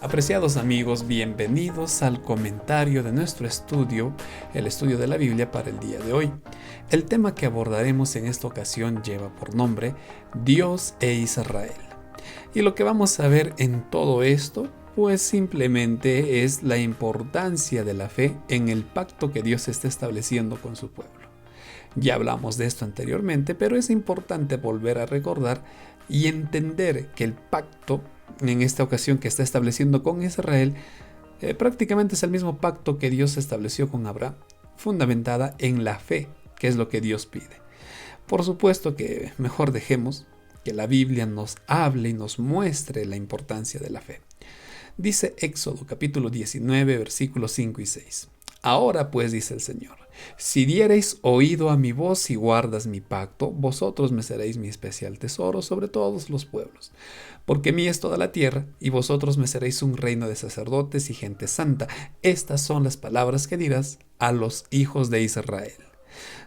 Apreciados amigos, bienvenidos al comentario de nuestro estudio, el estudio de la Biblia para el día de hoy. El tema que abordaremos en esta ocasión lleva por nombre Dios e Israel. Y lo que vamos a ver en todo esto, pues simplemente es la importancia de la fe en el pacto que Dios está estableciendo con su pueblo. Ya hablamos de esto anteriormente, pero es importante volver a recordar y entender que el pacto, en esta ocasión que está estableciendo con Israel, prácticamente es el mismo pacto que Dios estableció con Abraham, fundamentada en la fe, que es lo que Dios pide. Por supuesto que mejor dejemos que la Biblia nos hable y nos muestre la importancia de la fe. Dice Éxodo capítulo 19, versículos 5 y 6. Ahora pues, dice el Señor, si diereis oído a mi voz y guardas mi pacto, vosotros me seréis mi especial tesoro sobre todos los pueblos. Porque mía es toda la tierra, y vosotros me seréis un reino de sacerdotes y gente santa. Estas son las palabras que dirás a los hijos de Israel.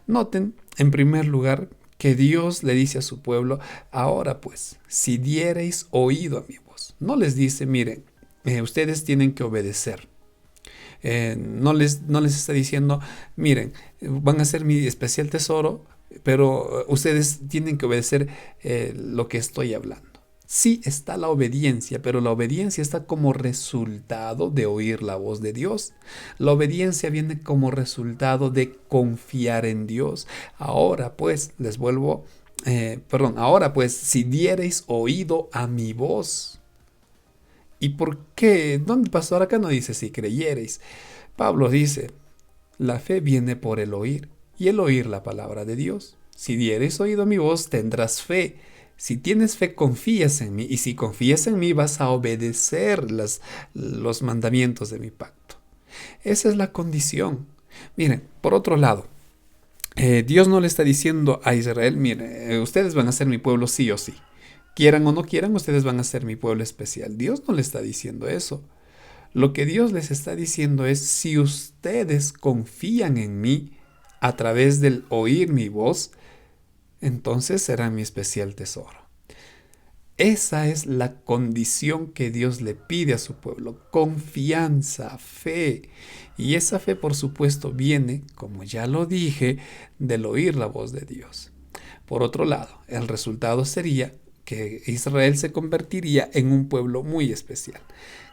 Noten, en primer lugar, que Dios le dice a su pueblo, ahora pues, si diereis oído a mi voz. No les dice, miren, ustedes tienen que obedecer. No les está diciendo, miren, van a ser mi especial tesoro, pero ustedes tienen que obedecer lo que estoy hablando. Sí está la obediencia, pero la obediencia está como resultado de oír la voz de Dios. La obediencia viene como resultado de confiar en Dios. Ahora pues, ahora pues, si diereis oído a mi voz. ¿Y por qué? ¿Dónde, pastor? Acá no dice si creyereis. Pablo dice, la fe viene por el oír, y el oír la palabra de Dios. Si diereis oído a mi voz, tendrás fe. Si tienes fe, confías en mí, y si confías en mí, vas a obedecer los mandamientos de mi pacto. Esa es la condición. Miren, por otro lado, Dios no le está diciendo a Israel, miren, ustedes van a ser mi pueblo sí o sí. Quieran o no quieran, ustedes van a ser mi pueblo especial. Dios no le está diciendo eso. Lo que Dios les está diciendo es, si ustedes confían en mí a través del oír mi voz, entonces serán mi especial tesoro. Esa es la condición que Dios le pide a su pueblo, confianza, fe. Y esa fe, por supuesto, viene, como ya lo dije, del oír la voz de Dios. Por otro lado, el resultado sería que Israel se convertiría en un pueblo muy especial.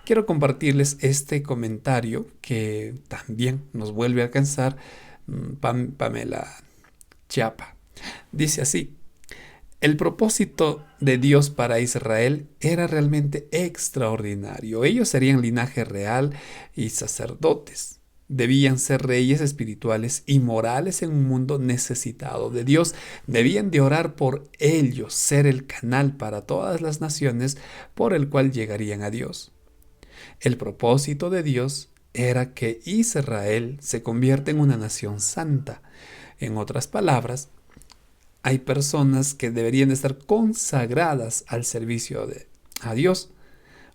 Quiero compartirles este comentario que también nos vuelve a alcanzar Pamela Chiapa. Dice así, el propósito de Dios para Israel era realmente extraordinario. Ellos serían linaje real y sacerdotes. Debían ser reyes espirituales y morales en un mundo necesitado de Dios. Debían de orar por ellos, ser el canal para todas las naciones por el cual llegarían a Dios. El propósito de Dios era que Israel se convierta en una nación santa. En otras palabras, hay personas que deberían estar consagradas al servicio a Dios.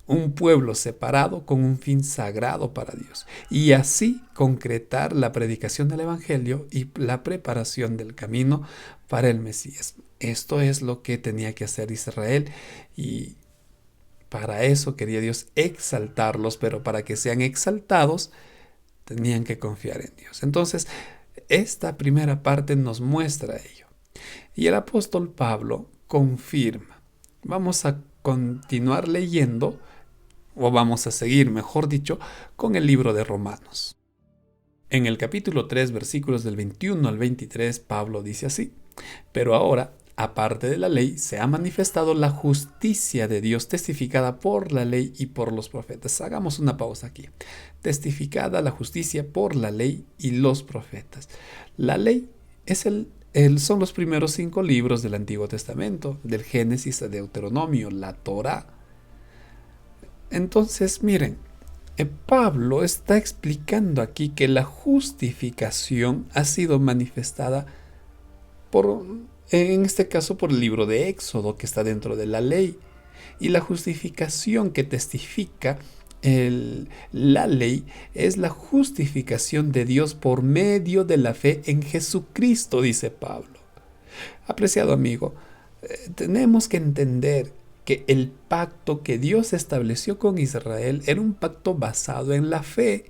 Un pueblo separado con un fin sagrado para Dios, y así concretar la predicación del Evangelio y la preparación del camino para el Mesías. Esto es lo que tenía que hacer Israel, y para eso quería Dios exaltarlos, pero para que sean exaltados tenían que confiar en Dios. Entonces, esta primera parte nos muestra ello. Y el apóstol Pablo confirma. Vamos a continuar leyendo, o vamos a seguir, mejor dicho, con el libro de Romanos. En el capítulo 3, versículos del 21 al 23, Pablo dice así, pero ahora, aparte de la ley, se ha manifestado la justicia de Dios testificada por la ley y por los profetas. Hagamos una pausa aquí. Testificada la justicia por la ley y los profetas. La ley es son los primeros 5 libros del Antiguo Testamento, del Génesis a Deuteronomio, la Torá. Entonces, miren, Pablo está explicando aquí que la justificación ha sido manifestada en este caso por el libro de Éxodo, que está dentro de la ley. Y la justificación que testifica la ley es la justificación de Dios por medio de la fe en Jesucristo, dice Pablo. Apreciado amigo, tenemos que entender que el pacto que Dios estableció con Israel era un pacto basado en la fe,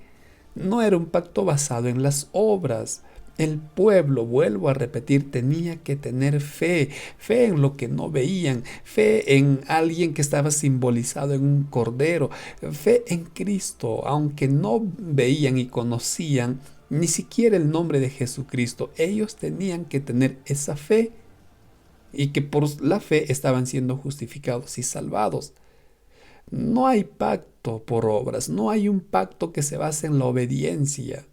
no era un pacto basado en las obras. El pueblo, vuelvo a repetir, tenía que tener fe, fe en lo que no veían, fe en alguien que estaba simbolizado en un cordero, fe en Cristo, aunque no veían y conocían ni siquiera el nombre de Jesucristo. Ellos tenían que tener esa fe y que por la fe estaban siendo justificados y salvados. No hay pacto por obras, no hay un pacto que se base en la obediencia.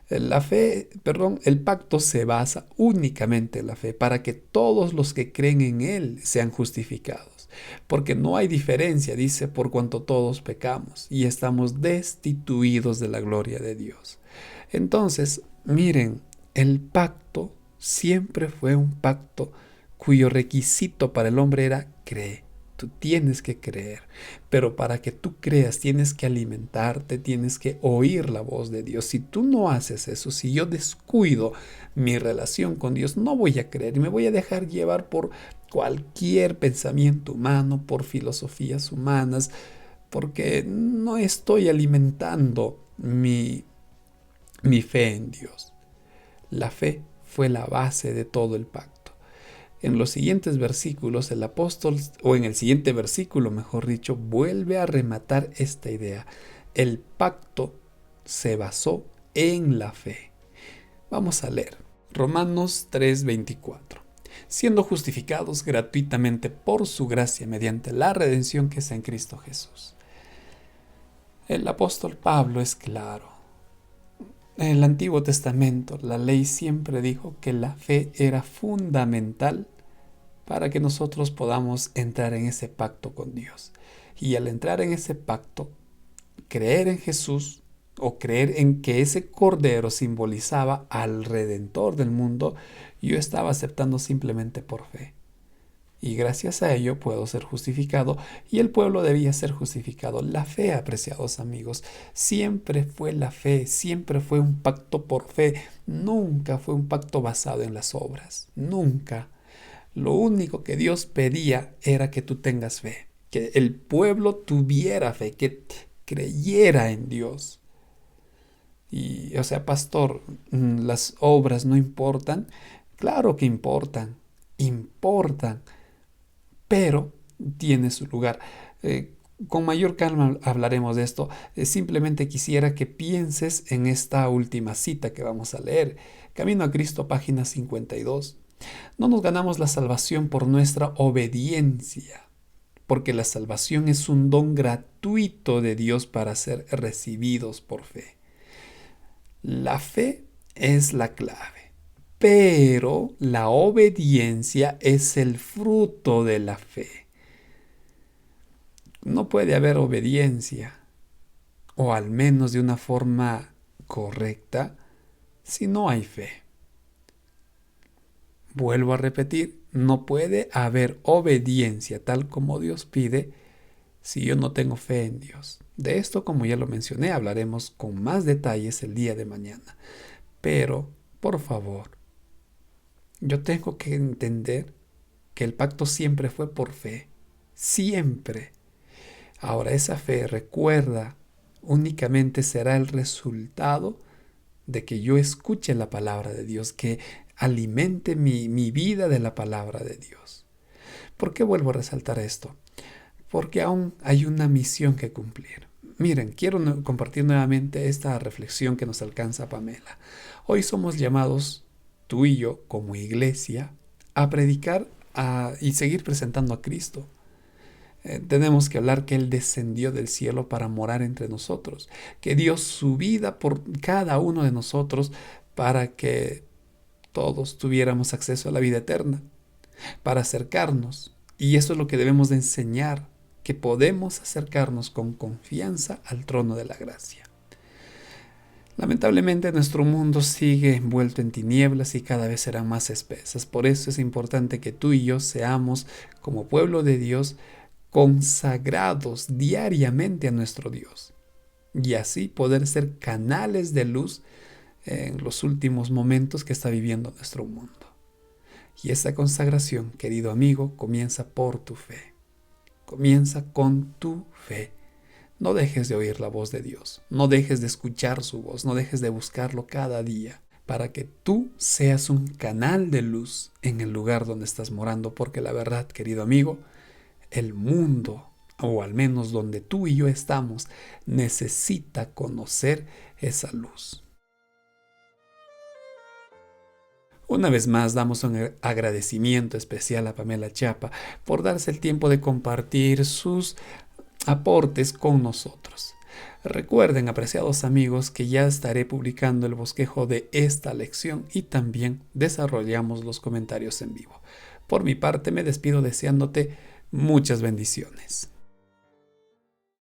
El pacto se basa únicamente en la fe para que todos los que creen en él sean justificados. Porque no hay diferencia, dice, por cuanto todos pecamos y estamos destituidos de la gloria de Dios. Entonces, miren, el pacto siempre fue un pacto cuyo requisito para el hombre era creer. Tú tienes que creer, pero para que tú creas tienes que alimentarte, tienes que oír la voz de Dios. Si tú no haces eso, si yo descuido mi relación con Dios, no voy a creer y me voy a dejar llevar por cualquier pensamiento humano, por filosofías humanas, porque no estoy alimentando mi fe en Dios. La fe fue la base de todo el pacto. En los siguientes versículos, el apóstol, o en el siguiente versículo, mejor dicho, vuelve a rematar esta idea. El pacto se basó en la fe. Vamos a leer Romanos 3:24. Siendo justificados gratuitamente por su gracia mediante la redención que es en Cristo Jesús. El apóstol Pablo es claro. En el Antiguo Testamento, la ley siempre dijo que la fe era fundamental para que nosotros podamos entrar en ese pacto con Dios. Y al entrar en ese pacto, creer en Jesús o creer en que ese cordero simbolizaba al Redentor del mundo, yo estaba aceptando simplemente por fe. Y gracias a ello puedo ser justificado y el pueblo debía ser justificado. La fe, apreciados amigos, siempre fue la fe, siempre fue un pacto por fe, nunca fue un pacto basado en las obras, nunca. Lo único que Dios pedía era que tú tengas fe, que el pueblo tuviera fe, que creyera en Dios. Y, o sea, pastor, las obras no importan. Claro que importan, importan, pero tiene su lugar. Con mayor calma hablaremos de esto. Simplemente quisiera que pienses en esta última cita que vamos a leer. Camino a Cristo, página 52. No nos ganamos la salvación por nuestra obediencia, porque la salvación es un don gratuito de Dios para ser recibidos por fe. La fe es la clave, pero la obediencia es el fruto de la fe. No puede haber obediencia, o al menos de una forma correcta, si no hay fe. Vuelvo a repetir, no puede haber obediencia tal como Dios pide si yo no tengo fe en Dios. De esto, como ya lo mencioné, hablaremos con más detalles el día de mañana. Pero, por favor, yo tengo que entender que el pacto siempre fue por fe. Siempre. Ahora, esa fe, recuerda, únicamente será el resultado de que yo escuche la palabra de Dios, que alimente mi vida de la palabra de Dios. ¿Por qué vuelvo a resaltar esto? Porque aún hay una misión que cumplir. Miren, quiero compartir nuevamente esta reflexión que nos alcanza Pamela. Hoy somos llamados, tú y yo, como iglesia, a predicar y seguir presentando a Cristo. Tenemos que hablar que Él descendió del cielo para morar entre nosotros, que dio su vida por cada uno de nosotros para que todos tuviéramos acceso a la vida eterna, para acercarnos. Y eso es lo que debemos de enseñar, que podemos acercarnos con confianza al trono de la gracia. Lamentablemente nuestro mundo sigue envuelto en tinieblas y cada vez serán más espesas. Por eso es importante que tú y yo seamos, como pueblo de Dios, consagrados diariamente a nuestro Dios. Y así poder ser canales de luz en los últimos momentos que está viviendo nuestro mundo. Y esa consagración, querido amigo, comienza por tu fe. Comienza con tu fe. No dejes de oír la voz de Dios, no dejes de escuchar su voz, no dejes de buscarlo cada día para que tú seas un canal de luz en el lugar donde estás morando, porque la verdad, querido amigo, el mundo, o al menos donde tú y yo estamos, necesita conocer esa luz. Una vez más damos un agradecimiento especial a Pamela Chapa por darse el tiempo de compartir sus aportes con nosotros. Recuerden, apreciados amigos, que ya estaré publicando el bosquejo de esta lección y también desarrollamos los comentarios en vivo. Por mi parte me despido deseándote muchas bendiciones.